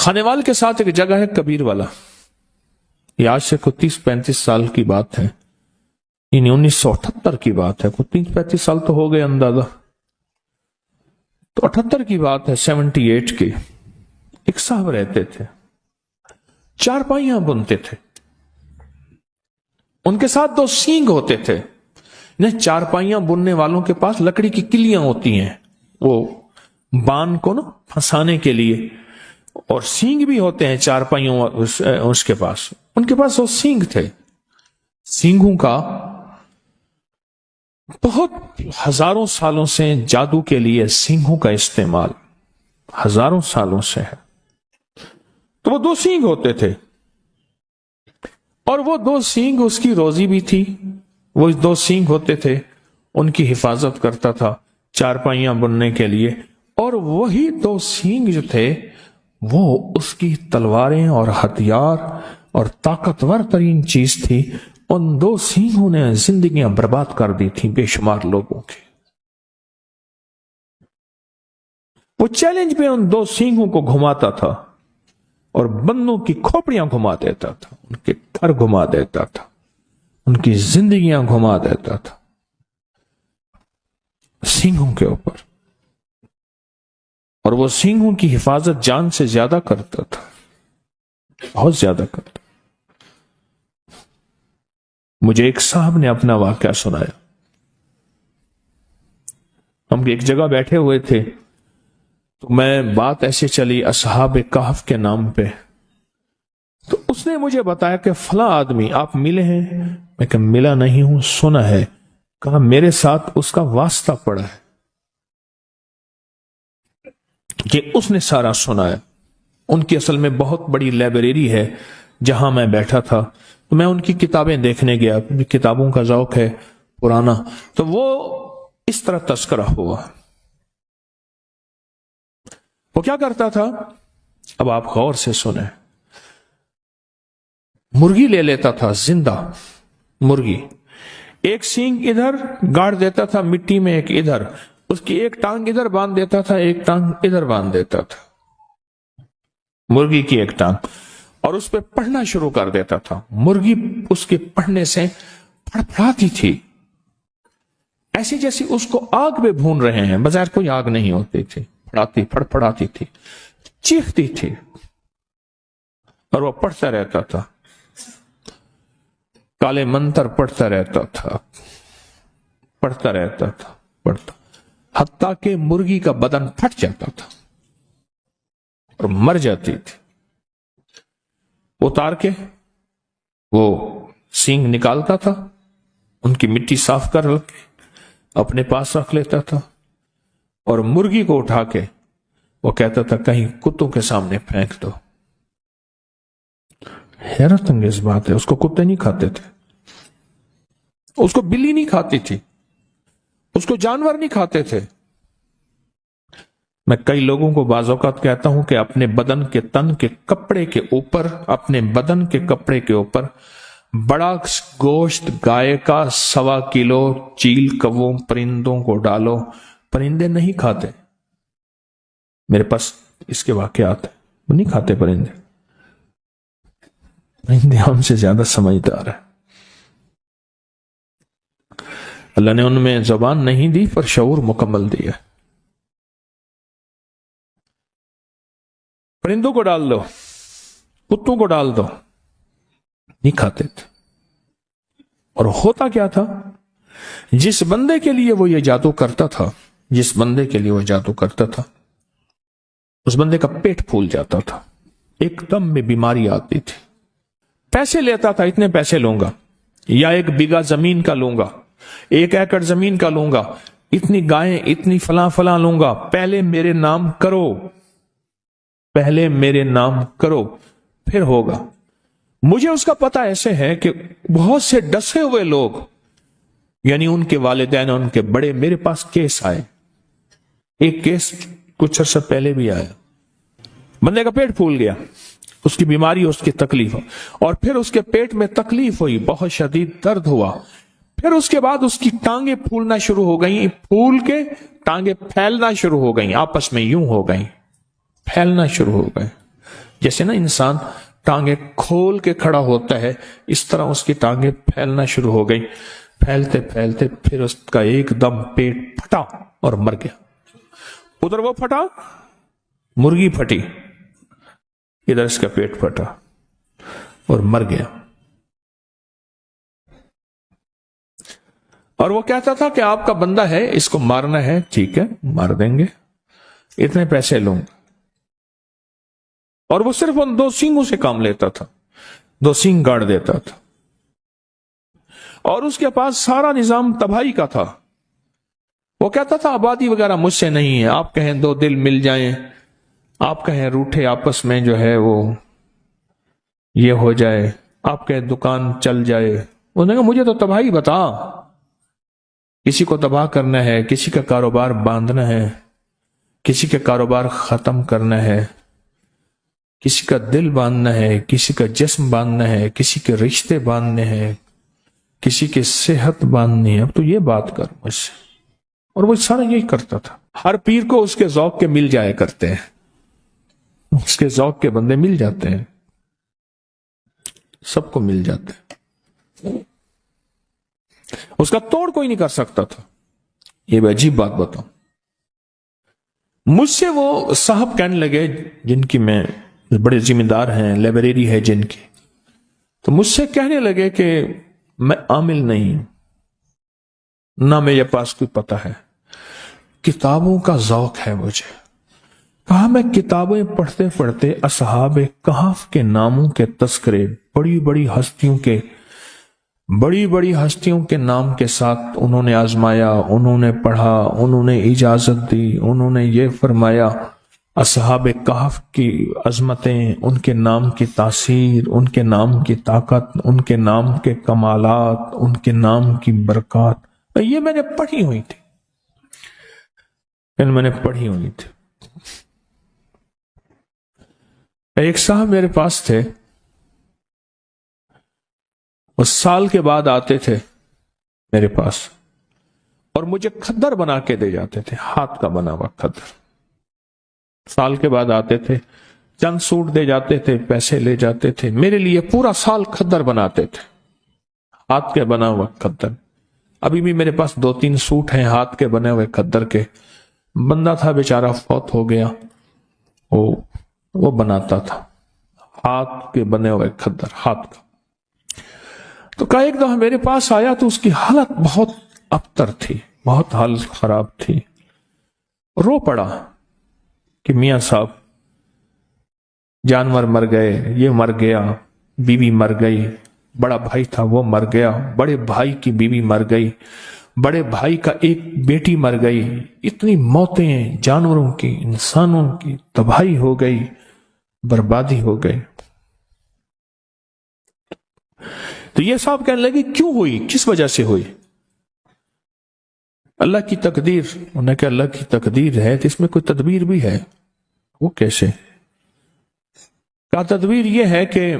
خانیوال کے ساتھ ایک جگہ ہے کبیر والا، یہ آج سے کوئی 30-35 سال کی بات ہے، یعنی 1978 کی بات ہے، کوئی 30-35 سال تو ہو گئے اندازہ، تو 78 کی بات ہے، 78 کی۔ ایک صاحب رہتے تھے، چارپائیاں بنتے تھے، ان کے ساتھ 2 سینگ ہوتے تھے۔ چارپائیاں بننے والوں کے پاس لکڑی کی کلیاں ہوتی ہیں، وہ بان کو نا پھنسانے کے لیے، اور سینگ بھی ہوتے ہیں چارپائیوں اس کے پاس، ان کے پاس 2 سینگ تھے۔ سینگوں کا بہت ہزاروں سالوں سے جادو کے لیے سینگوں کا استعمال ہزاروں سالوں سے ہے۔ تو وہ 2 سینگ ہوتے تھے، اور وہ 2 سینگ اس کی روزی بھی تھی، وہ 2 سینگ ہوتے تھے، ان کی حفاظت کرتا تھا چارپائیاں بننے کے لیے، اور وہی 2 سینگ جو تھے وہ اس کی تلواریں اور ہتھیار اور طاقتور ترین چیز تھی۔ ان 2 سینگوں نے زندگیاں برباد کر دی تھی بے شمار لوگوں کی۔ وہ چیلنج پہ ان 2 سینگوں کو گھماتا تھا اور بندوں کی کھوپڑیاں گھما دیتا تھا، ان کے گھر گھما دیتا تھا، ان کی زندگیاں گھما دیتا تھا سینگوں کے اوپر، اور وہ سینگوں کی حفاظت جان سے زیادہ کرتا تھا، بہت زیادہ کرتا۔ مجھے ایک صاحب نے اپنا واقعہ سنایا، ہم ایک جگہ بیٹھے ہوئے تھے، تو میں بات ایسے چلی اصحاب کہف کے نام پہ، تو اس نے مجھے بتایا کہ فلاں آدمی آپ ملے ہیں؟ میں کہا ملا نہیں ہوں، سنا ہے۔ کہا میرے ساتھ اس کا واسطہ پڑا ہے، کہ اس نے سارا سنا ہے۔ ان کی اصل میں بہت بڑی لائبریری ہے جہاں میں بیٹھا تھا، تو میں ان کی کتابیں دیکھنے گیا، کتابوں کا ذوق ہے پرانا، تو وہ اس طرح تذکرہ ہوا۔ وہ کیا کرتا تھا، اب آپ غور سے سنیں، مرغی لے لیتا تھا، زندہ مرغی، ایک سینگ ادھر گاڑ دیتا تھا مٹی میں، ایک ادھر، اس کی ایک ٹانگ ادھر باندھ دیتا تھا، ایک ٹانگ ادھر باندھ دیتا تھا، مرغی کی ایک ٹانگ، اور اس پہ پڑھنا شروع کر دیتا تھا۔ مرغی اس کے پڑھنے سے پھڑپھڑاتی تھی، ایسی جیسی اس کو آگ میں بھون رہے ہیں، بظاہر کوئی آگ نہیں ہوتی تھی، پھڑپھڑاتی تھی، چیختی تھی، اور وہ پڑھتا رہتا تھا، کالے منتر پڑھتا رہتا تھا، پڑھتا رہتا تھا، پڑھتا، حتیٰ کہ مرغی کا بدن پھٹ جاتا تھا اور مر جاتی تھی۔ اتار کے وہ سینگ نکالتا تھا، ان کی مٹی صاف کر کے اپنے پاس رکھ لیتا تھا، اور مرغی کو اٹھا کے وہ کہتا تھا کہیں کتوں کے سامنے پھینک دو۔ حیرت انگیز بات ہے، اس کو کتے نہیں کھاتے تھے، اس کو بلی نہیں کھاتی تھی، اس کو جانور نہیں کھاتے تھے۔ میں کئی لوگوں کو بعض اوقات کہتا ہوں کہ اپنے بدن کے تن کے کپڑے کے اوپر، اپنے بدن کے کپڑے کے اوپر بڑا گوشت گائے کا 1.25 کلو چیل کووں پرندوں کو ڈالو، پرندے نہیں کھاتے۔ میرے پاس اس کے واقعات ہیں، وہ نہیں کھاتے پرندے، پرندے ہم سے زیادہ سمجھدار ہیں۔ اللہ نے ان میں زبان نہیں دی پر شعور مکمل دیا۔ پرندوں کو ڈال دو، کتوں کو ڈال دو، نہیں کھاتے تھے۔ اور ہوتا کیا تھا، جس بندے کے لیے وہ یہ جادو کرتا تھا، جس بندے کے لیے وہ جادو کرتا تھا، اس بندے کا پیٹ پھول جاتا تھا، ایک دم میں بیماری آتی تھی۔ پیسے لیتا تھا، اتنے پیسے لوں گا، یا 1 بیگھہ زمین کا لوں گا، 1 ایکڑ زمین کا لوں گا، اتنی گائیں، اتنی فلاں فلاں لوں گا، پہلے میرے نام کرو، پہلے میرے نام کرو، پھر ہوگا۔ مجھے اس کا پتہ ایسے ہے کہ بہت سے ڈسے ہوئے لوگ، یعنی ان کے والدین، ان کے بڑے، میرے پاس کیس آئے، ایک کیس کچھ عرصہ پہلے بھی آیا، بندے کا پیٹ پھول گیا، اس کی بیماری، اس کی تکلیف، اور پھر اس کے پیٹ میں تکلیف ہوئی، بہت شدید درد ہوا، پھر اس کے بعد اس کی ٹانگیں پھولنا شروع ہو گئیں، پھول کے ٹانگیں پھیلنا شروع ہو گئیں، آپس میں یوں ہو گئیں، پھیلنا شروع ہو گئے، جیسے نا انسان ٹانگیں کھول کے کھڑا ہوتا ہے، اس طرح اس کی ٹانگیں پھیلنا شروع ہو گئی، پھیلتے پھیلتے پھر اس کا ایک دم پیٹ پھٹا اور مر گیا۔ ادھر وہ پھٹا، مرغی پھٹی، ادھر اس کا پیٹ پھٹا اور مر گیا۔ اور وہ کہتا تھا کہ آپ کا بندہ ہے، اس کو مارنا ہے، ٹھیک ہے مار دیں گے، اتنے پیسے لوں گا۔ اور وہ صرف ان 2 سینگوں سے کام لیتا تھا، 2 سینگ گاڑ دیتا تھا، اور اس کے پاس سارا نظام تباہی کا تھا۔ وہ کہتا تھا آبادی وغیرہ مجھ سے نہیں ہے، آپ کہیں 2 دل مل جائیں، آپ کہیں روٹھے آپس میں جو ہے وہ یہ ہو جائے، آپ کہیں دکان چل جائے۔ انہوں نے کہا مجھے تو تباہی بتا، کسی کو تباہ کرنا ہے، کسی کا کاروبار باندھنا ہے، کسی کا کاروبار ختم کرنا ہے، کسی کا دل باندھنا ہے، کسی کا جسم باندھنا ہے، کسی کے رشتے باندھنے ہیں، کسی کی صحت باندھنی ہے، اب تو یہ بات کر مجھ سے۔ اور وہ سارا یہی کرتا تھا۔ ہر پیر کو اس کے ذوق کے مل جایا کرتے ہیں، اس کے ذوق کے بندے مل جاتے ہیں، سب کو مل جاتے ہیں، اس کا توڑ کوئی نہیں کر سکتا تھا۔ یہ بھی عجیب بات بتاؤں، مجھ سے وہ صاحب کہنے لگے جن کی میں بڑے ذمہ دار ہیں، لائبریری ہے جن کی، تو مجھ سے کہنے لگے کہ میں عامل نہیں، نہ میرے پاس کوئی پتہ ہے، کتابوں کا ذوق ہے مجھے۔ کہا میں کتابیں پڑھتے پڑھتے اصحاب کہف کے ناموں کے تذکرے، بڑی بڑی ہستیوں کے نام کے ساتھ انہوں نے آزمایا، انہوں نے پڑھا، انہوں نے اجازت دی، انہوں نے یہ فرمایا، اصحاب کہف کی عظمتیں، ان کے نام کی تاثیر، ان کے نام کی طاقت، ان کے نام کے کمالات، ان کے نام کی برکات، یہ میں نے پڑھی ہوئی تھی، ایک صاحب میرے پاس تھے، وہ سال کے بعد آتے تھے میرے پاس اور مجھے کھدر بنا کے دے جاتے تھے، ہاتھ کا بنا ہوا کھدر۔ سال کے بعد آتے تھے، چند سوٹ دے جاتے تھے، پیسے لے جاتے تھے، میرے لیے پورا سال کھدر بناتے تھے، ہاتھ کے بنا ہوا کھدر۔ ابھی بھی میرے پاس 2-3 سوٹ ہیں ہاتھ کے بنے ہوئے کھدر کے۔ بندہ تھا بیچارہ، فوت ہو گیا، وہ بناتا تھا ہاتھ کے بنے ہوئے کھدر، ہاتھ کا۔ تو کہا ایک دفعہ میرے پاس آیا تو اس کی حالت بہت ابتر تھی، بہت حالت خراب تھی، رو پڑا کہ میاں صاحب جانور مر گئے، یہ مر گیا، بیوی مر گئی، بڑا بھائی تھا وہ مر گیا، بڑے بھائی کی بیوی مر گئی، بڑے بھائی کا ایک بیٹی مر گئی، اتنی موتیں، جانوروں کی، انسانوں کی تباہی ہو گئی، بربادی ہو گئی۔ تو یہ صاحب کہنے لگے کیوں ہوئی، کس وجہ سے ہوئی؟ اللہ کی تقدیر۔ انہوں نے کہا اللہ کی تقدیر ہے تو اس میں کوئی تدبیر بھی ہے؟ وہ کیسے؟ کہا تدبیر یہ ہے کہ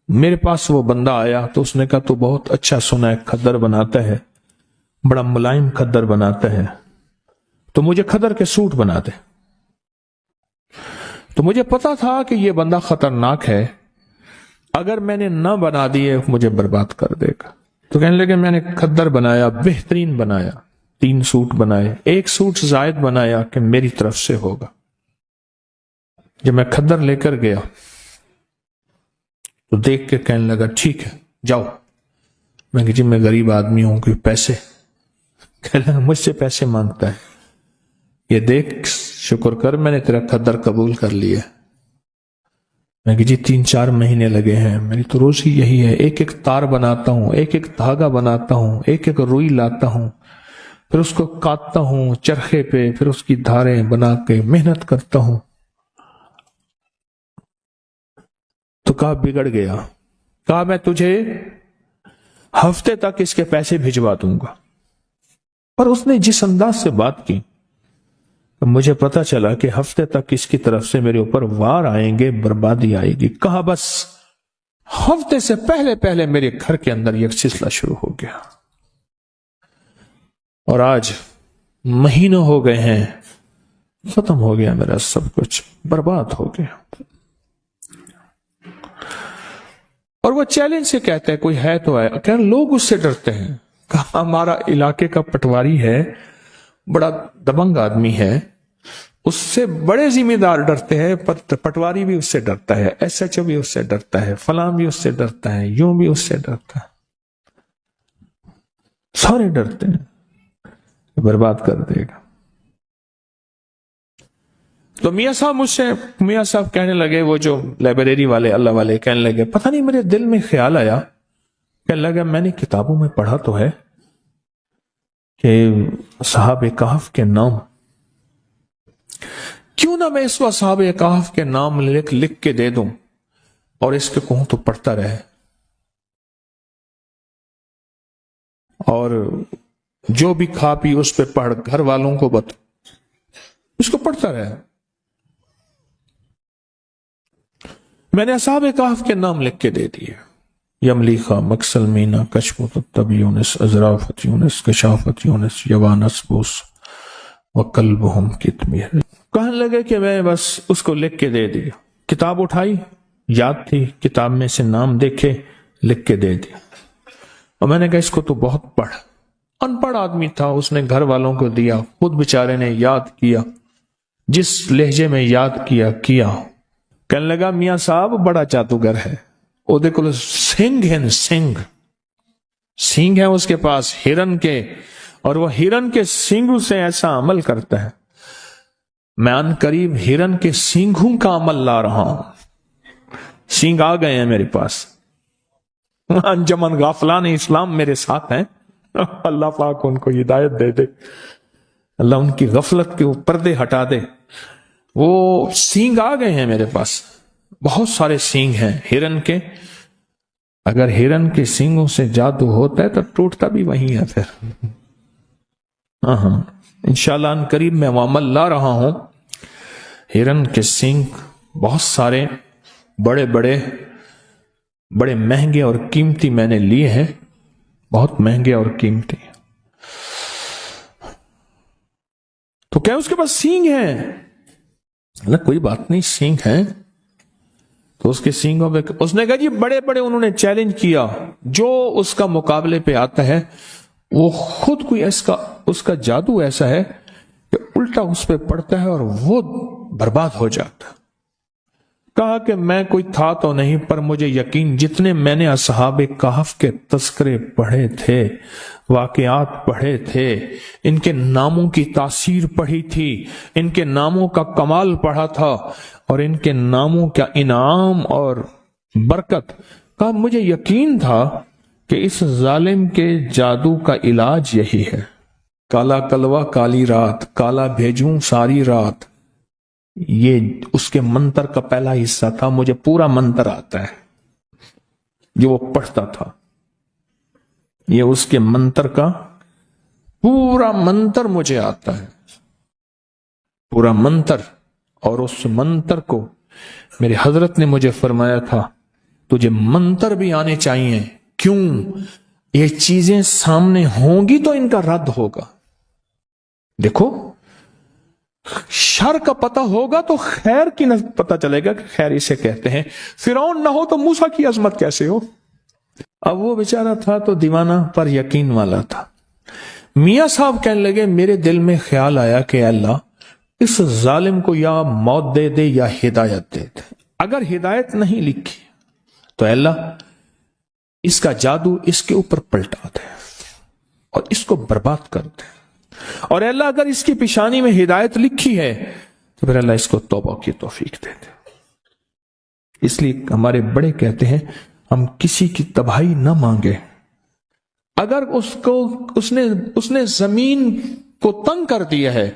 میرے پاس وہ بندہ آیا تو اس نے کہا تو بہت اچھا سنا ہے، کھدر بناتا ہے، بڑا ملائم کھدر بناتا ہے، تو مجھے کھدر کے سوٹ بنا دے۔ تو مجھے پتا تھا کہ یہ بندہ خطرناک ہے، اگر میں نے نہ بنا دیے مجھے برباد کر دے گا۔ تو کہنے لگے میں نے کھدر بنایا، بہترین بنایا، 3 سوٹ بنائے، 1 سوٹ زائد بنایا کہ میری طرف سے ہوگا۔ جب میں کھدر لے کر گیا تو دیکھ کے کہنے لگا ٹھیک ہے جاؤ۔ میں کہ جی میں غریب آدمی ہوں، کوئی پیسے؟ کہنے لگا مجھ سے پیسے مانگتا ہے، یہ دیکھ شکر کر میں نے تیرا کھدر قبول کر لیا۔ میں کہ جی 3-4 مہینے لگے ہیں، میری تو روزی یہی ہے، ایک تار بناتا ہوں، ایک دھاگا بناتا ہوں، ایک روئی لاتا ہوں، پھر اس کو کاٹتا ہوں چرخے پہ، پھر اس کی دھاریں بنا کے محنت کرتا ہوں۔ تو کہا بگڑ گیا، کہا میں تجھے ہفتے تک اس کے پیسے بھجوا دوں گا۔ اور اس نے جس انداز سے بات کی مجھے پتا چلا کہ ہفتے تک اس کی طرف سے میرے اوپر وار آئیں گے، بربادی آئے گی۔ کہا بس ہفتے سے پہلے میرے گھر کے اندر یہ سلسلہ شروع ہو گیا، اور آج مہینوں ہو گئے ہیں ختم ہو گیا میرا سب کچھ، برباد ہو گیا. اور وہ چیلنج سے کہتے ہیں کوئی ہے تو ہے. کہ لوگ اس سے ڈرتے ہیں. کہا ہمارا علاقے کا پٹواری ہے، بڑا دبنگ آدمی ہے، اس سے بڑے ذمہ دار ڈرتے ہیں. پٹواری بھی اس سے ڈرتا ہے، ایس ایچ او بھی اس سے ڈرتا ہے، فلاں بھی اس سے ڈرتا ہے، یوں بھی اس سے ڈرتا ہے. سارے ڈرتے ہیں برباد کر دے گا. تو میاں صاحب کہنے لگے، وہ جو لائبریری والے اللہ والے کہنے لگے، پتہ نہیں میرے دل میں خیال آیا، کہنے لگا میں نے کتابوں میں پڑھا تو ہے کہ اصحاب کہف کے نام، کیوں نہ میں اس اصحاب کہف کے نام لکھ کے دے دوں اور اس کے کہوں تو پڑھتا رہے، اور جو بھی کھا پی اس پہ پڑھ، گھر والوں کو اس کو پڑھتا رہے. میں نے اصحاب کہف کے نام لکھ کے دے دیے: یملیخا، مکسلمینا، کشمت الطب یونس، ازرافت یونس، کشافت یونس، یوانس بوس وکلبہم کتمیر. کہنے لگے کہ میں بس اس کو لکھ کے دے دیا. کتاب اٹھائی، یاد تھی، کتاب میں سے نام دیکھے، لکھ کے دے دیا. اور میں نے کہا اس کو تو بہت پڑھ. ان پڑھ آدمی تھا، اس نے گھر والوں کو دیا، خود بیچارے نے یاد کیا، جس لہجے میں یاد کیا. کہنے لگا میاں صاحب بڑا جادوگر ہے، وہ دیکھو سنگ ہے اس کے پاس ہرن کے، اور وہ ہرن کے سینگوں سے ایسا عمل کرتا ہے. میں ان قریب ہرن کے سینگوں کا عمل لا رہا ہوں. سینگ آ گئے ہیں میرے پاس. انجمن غافلان اسلام میرے ساتھ ہیں. اللہ پاک ان کو ہدایت دے دے، اللہ ان کی غفلت کے پردے ہٹا دے. وہ سینگ آ گئے ہیں میرے پاس، بہت سارے سینگ ہیں ہرن کے. اگر ہرن کے سینگوں سے جادو ہوتا ہے تو ٹوٹتا بھی وہی ہے پھر. ہاں انشاءاللہ ان قریب میں وہ عمل لا رہا ہوں. ہرن کے سینگ بہت سارے، بڑے مہنگے اور قیمتی میں نے لیے ہیں، بہت مہنگے اور قیمتی. تو کیا اس کے پاس سینگ ہیں؟ کوئی بات نہیں، سینگ ہیں. تو اس کے سینگوں پہ اس نے کہا جی بڑے انہوں نے چیلنج کیا، جو اس کا مقابلے پہ آتا ہے وہ خود کوئی اس کا جادو ایسا ہے کہ الٹا اس پہ پڑتا ہے اور وہ برباد ہو جاتا. کہا کہ میں کوئی تھا تو نہیں، پر مجھے یقین، جتنے میں نے اصحاب کہف کے تذکرے پڑھے تھے، واقعات پڑھے تھے، ان کے ناموں کی تاثیر پڑھی تھی، ان کے ناموں کا کمال پڑھا تھا، اور ان کے ناموں کا انعام اور برکت کا مجھے یقین تھا کہ اس ظالم کے جادو کا علاج یہی ہے. کالا کلوا کالی رات، کالا بھیجوں ساری رات، یہ اس کے منتر کا پہلا حصہ تھا. مجھے پورا منتر آتا ہے جو وہ پڑھتا تھا. یہ اس کے منتر کا پورا منتر مجھے آتا ہے، پورا منتر. اور اس منتر کو میرے حضرت نے مجھے فرمایا تھا تجھے منتر بھی آنے چاہیے. کیوں؟ یہ چیزیں سامنے ہوں گی تو ان کا رد ہوگا. دیکھو شر کا پتہ ہوگا تو خیر کی پتہ چلے گا کہ خیر اسے کہتے ہیں. فرعون نہ ہو تو موسیٰ کی عظمت کیسے ہو؟ اب وہ بیچارہ تھا تو دیوانہ پر یقین والا تھا. میاں صاحب کہنے لگے میرے دل میں خیال آیا کہ اللہ اس ظالم کو یا موت دے دے یا ہدایت دے دے. اگر ہدایت نہیں لکھی تو اللہ اس کا جادو اس کے اوپر پلٹا دے اور اس کو برباد کر دے. اور اللہ اگر اس کی پیشانی میں ہدایت لکھی ہے تو پھر اللہ اس کو توبہ کی توفیق دے دے. اس لیے ہمارے بڑے کہتے ہیں ہم کسی کی تباہی نہ مانگے. اگر اس نے زمین کو تنگ کر دیا ہے،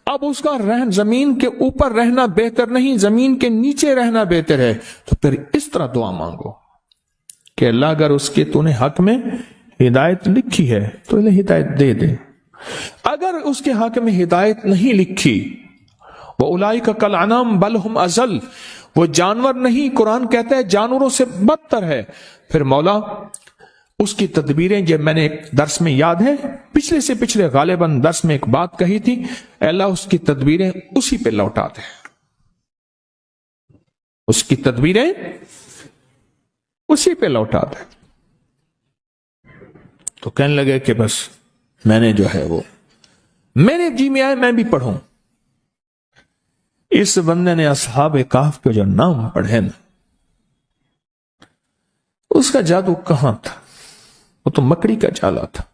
اب اس کا زمین کے اوپر رہنا بہتر نہیں، زمین کے نیچے رہنا بہتر ہے، تو پھر اس طرح دعا مانگو کہ اللہ اگر اس کے تو نے حق میں ہدایت لکھی ہے تو اللہ ہدایت دے دے. اگر اس کے حق میں ہدایت نہیں لکھی، وَأُولَئِكَ كَالْأَنْعَامِ بَلْ هُمْ أَضَلُّ، وہ جانور نہیں، قرآن کہتا ہے جانوروں سے بدتر ہے. پھر مولا اس کی تدبیریں جب میں نے ایک درس میں یاد ہے پچھلے سے پچھلے غالباً درس میں ایک بات کہی تھی، اے اللہ اس کی تدبیریں اسی پہ لوٹا دے، اس کی تدبیریں اسی پہ لوٹا دے۔ تو کہنے لگے کہ بس میں نے جو ہے وہ میرے جی میں آئے میں بھی پڑھوں۔ اس بندے نے اصحاب کہف کے جو نام پڑھے نا، اس کا جادو کہاں تھا؟ وہ تو مکڑی کا جالا تھا،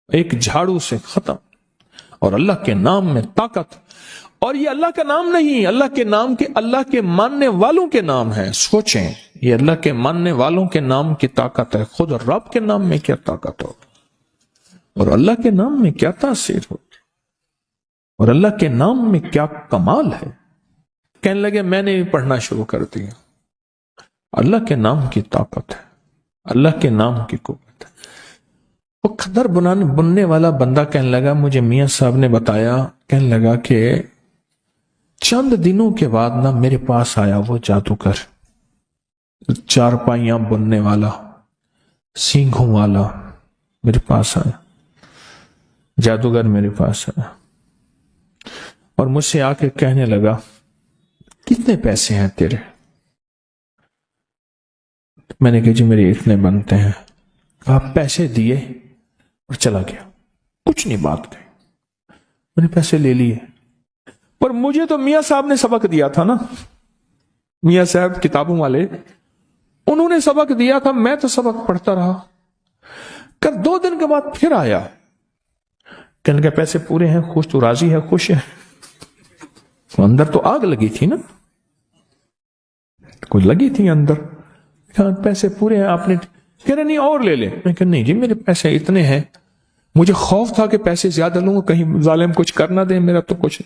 ایک جھاڑو سے ختم، اور اللہ کے نام میں طاقت۔ اور یہ اللہ کا نام نہیں، اللہ کے نام کے اللہ کے ماننے والوں کے نام ہے۔ سوچیں، یہ اللہ کے ماننے والوں کے نام کی طاقت ہے، خود رب کے نام میں کیا طاقت ہو، اور اللہ کے نام میں کیا تاثیر ہو، اور اللہ کے نام میں کیا کمال ہے۔ کہنے لگے میں نے بھی پڑھنا شروع کر دیا۔ اللہ کے نام کی طاقت ہے، اللہ کے نام کی قوت ہے۔ وہ خدر بننے والا بندہ کہنے لگا، مجھے میاں صاحب نے بتایا، کہنے لگا کہ چند دنوں کے بعد نا میرے پاس آیا وہ جادوگر، چارپائیاں بننے والا، سینگوں والا میرے پاس آیا، جادوگر میرے پاس آیا، اور مجھ سے آ کے کہنے لگا کتنے پیسے ہیں تیرے؟ میں نے کہا جی میرے اتنے بنتے ہیں۔ کہا پیسے دیے اور چلا گیا، کچھ نہیں بات کہی۔ میں نے پیسے لے لیے، پر مجھے تو میاں صاحب نے سبق دیا تھا نا، میاں صاحب کتابوں والے، انہوں نے سبق دیا تھا، میں تو سبق پڑھتا رہا۔ کر 2 دن کے بعد پھر آیا، کہنے لگا پیسے پورے ہیں، خوش تو راضی ہے، خوش ہے؟ اندر تو آگ لگی تھی نا، کوئی لگی تھی اندر۔ کہا پیسے پورے ہیں آپ نے؟ کہہ رہے نہیں اور لے لیں۔ میں کہا نہیں جی میرے پیسے اتنے ہیں، مجھے خوف تھا کہ پیسے زیادہ لوں گا کہیں ظالم کچھ کر نہ دے، میرا تو کچھ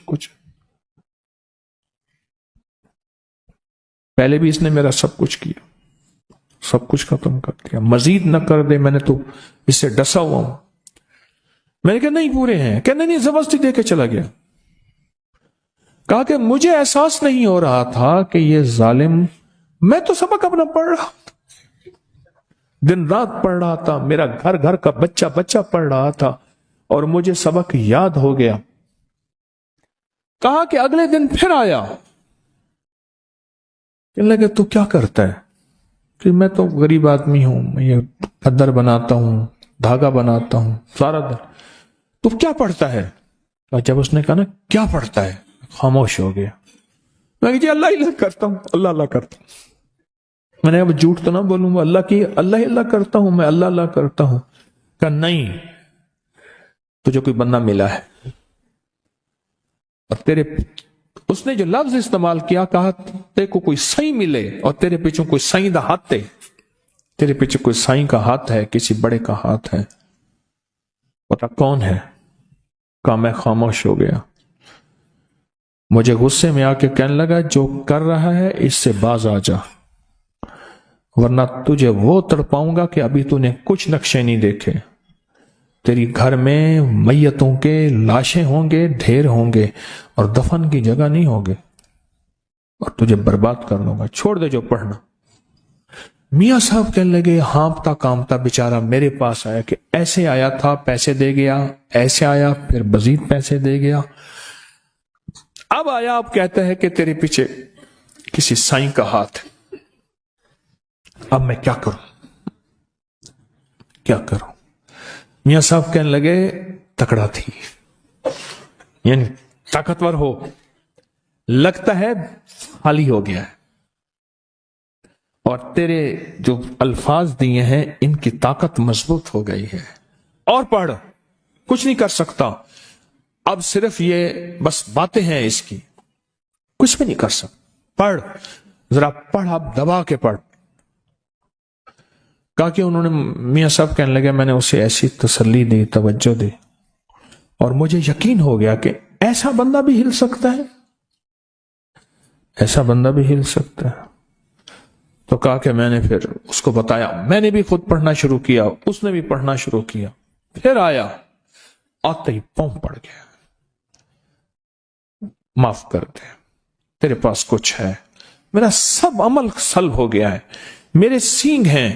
پہلے بھی اس نے میرا سب کچھ کیا، سب کچھ ختم کر دیا، مزید نہ کر دے، میں نے تو اس سے ڈسا ہوا ہوں۔ میں نے کہا نہیں پورے ہیں۔ کہنے نہیں زبردستی دے کے چلا گیا۔ کہا کہ مجھے احساس نہیں ہو رہا تھا کہ یہ ظالم، میں تو سبق اپنا پڑھ رہا تھا، دن رات پڑھ رہا تھا، میرا گھر گھر کا بچہ پڑھ رہا تھا، اور مجھے سبق یاد ہو گیا۔ کہا کہ اگلے دن پھر آیا، کہنے لگے تو کیا کرتا ہے؟ کہ میں تو غریب آدمی ہوں، میں یہ خدر بناتا ہوں، دھاگا بناتا ہوں سارا دن۔ تو کیا پڑھتا ہے؟ جب اس نے کہا نا کیا پڑھتا ہے، خاموش ہو گیا۔ میں کہ جی اللہ کرتا ہوں، اللہ کرتا ہوں۔ میں نے اب جھوٹ تو نہ بولوں گا، اللہ کرتا ہوں، میں اللہ کرتا ہوں۔ کہا نہیں، تجھے کوئی بندہ ملا ہے، اور اس نے جو لفظ استعمال کیا، کہا تیرے کو کوئی سائیں ملے اور تیرے پیچھے کوئی سائیں دا ہاتھ ہے، تیرے پیچھے کوئی سائیں کا ہاتھ ہے، کسی بڑے کا ہاتھ ہے، پتا کون ہے؟ کہا میں خاموش ہو گیا۔ مجھے غصے میں آ کے کہنے لگا جو کر رہا ہے اس سے باز آ جا، ورنہ تجھے وہ تڑپاؤں گا کہ ابھی تو نے کچھ نقشے نہیں دیکھے۔ تیری گھر میں میتوں کے لاشیں ہوں گے، ڈھیر ہوں گے، اور دفن کی جگہ نہیں ہوگے، اور تجھے برباد کر دوں گا، چھوڑ دے جو پڑھنا۔ میاں صاحب کہنے لگے ہانپتا کامتا بیچارہ میرے پاس آیا کہ ایسے آیا تھا، پیسے دے گیا، ایسے آیا پھر مزید پیسے دے گیا، اب آیا اب کہتا ہے کہ تیرے پیچھے کسی سائیں کا ہاتھ ہے، اب میں کیا کروں؟ میاں صاحب کہنے لگے تکڑا تھی، یعنی طاقتور ہو، لگتا ہے خالی ہو گیا ہے، اور تیرے جو الفاظ دیے ہیں ان کی طاقت مضبوط ہو گئی ہے، اور پڑھ، کچھ نہیں کر سکتا، اب صرف یہ بس باتیں ہیں اس کی، کچھ بھی نہیں کر سکتا، پڑھ ذرا پڑھ، اب دبا کے پڑھ۔ کہا کہ انہوں نے میاں صاحب کہنے لگے میں نے اسے ایسی تسلی دی، توجہ دی، اور مجھے یقین ہو گیا کہ ایسا بندہ بھی ہل سکتا ہے، ایسا بندہ بھی ہل سکتا ہے۔ تو کہا کہ میں نے پھر اس کو بتایا، میں نے بھی خود پڑھنا شروع کیا، اس نے بھی پڑھنا شروع کیا، پھر آیا، آتے ہی پاؤں پڑ گیا، معاف کر دے، تیرے پاس کچھ ہے، میرا سب عمل سلب ہو گیا ہے، میرے سینگ ہیں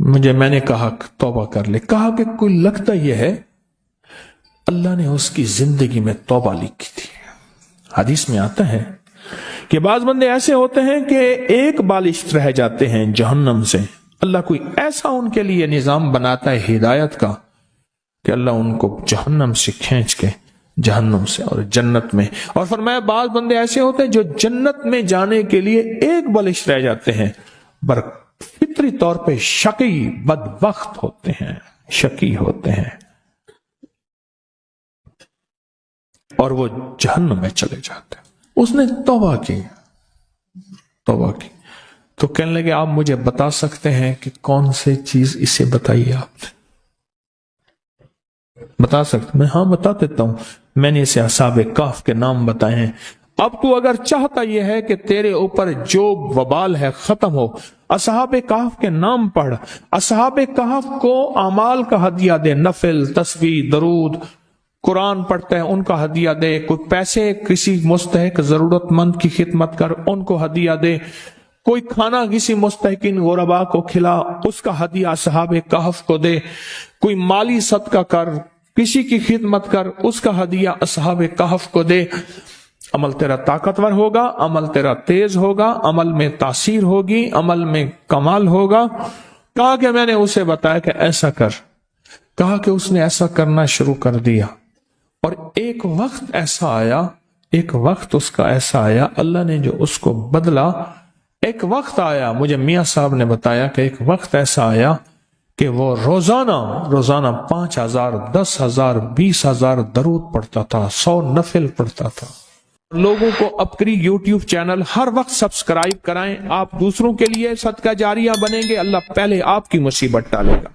میں نے کہا توبہ کر لے. کہا کہ کوئی لگتا یہ ہے اللہ نے اس کی زندگی میں توبہ لکھی تھی. حدیث میں آتا ہے کہ بعض بندے ایسے ہوتے ہیں کہ ایک بالشت رہ جاتے ہیں جہنم سے. اللہ کوئی ایسا ان کے لیے نظام بناتا ہے ہدایت کا کہ اللہ ان کو جہنم سے کھینچ کے جہنم سے اور جنت میں. اور فرمایا بعض بندے ایسے ہوتے ہیں جو جنت میں جانے کے لیے ایک بالش رہ جاتے ہیں، پر فطری طور پہ شقی بدبخت ہوتے ہیں، شقی ہوتے ہیں، اور وہ جہنم میں چلے جاتے ہیں. اس نے توبہ کی. تو کہنے لگے آپ مجھے بتا سکتے ہیں کہ کون سے چیز اسے بتائیے، آپ بتا سکتے؟ میں ہاں بتا دیتا ہوں. میں نے اسے اصحاب کہف کے نام بتائے ہیں. اب تو اگر چاہتا یہ ہے کہ تیرے اوپر جو وبال ہے ختم ہو، اصحاب کہف کے نام پڑھ. اصحاب کہف کو اعمال کا ہدیہ دے، نفل، تسبیح، درود، قرآن پڑھتے ہیں ان کا ہدیہ دے. کوئی پیسے کسی مستحق ضرورت مند کی خدمت کر، ان کو ہدیہ دے. کوئی کھانا کسی مستحقین غربا کو کھلا، اس کا ہدیہ اصحاب کہف کو دے. کوئی مالی صدقہ کر، کسی کی خدمت کر، اس کا ہدیہ اصحاب کہف کو دے. عمل تیرا طاقتور ہوگا، عمل تیرا تیز ہوگا، عمل میں تاثیر ہوگی، عمل میں کمال ہوگا. کہا کہ میں نے اسے بتایا کہ ایسا کر. کہا کہ اس نے ایسا کرنا شروع کر دیا. اور ایک وقت ایسا آیا، ایک وقت اس کا ایسا آیا، اللہ نے جو اس کو بدلا. ایک وقت آیا، مجھے میاں صاحب نے بتایا کہ ایک وقت ایسا آیا کہ وہ روزانہ 5,000 10,000 20,000 درود پڑھتا تھا، 100 نفل پڑھتا تھا. لوگوں کو اپنی یوٹیوب چینل ہر وقت سبسکرائب کرائیں. آپ دوسروں کے لیے صدقہ جاریہ بنیں گے، اللہ پہلے آپ کی مصیبت ٹالے گا.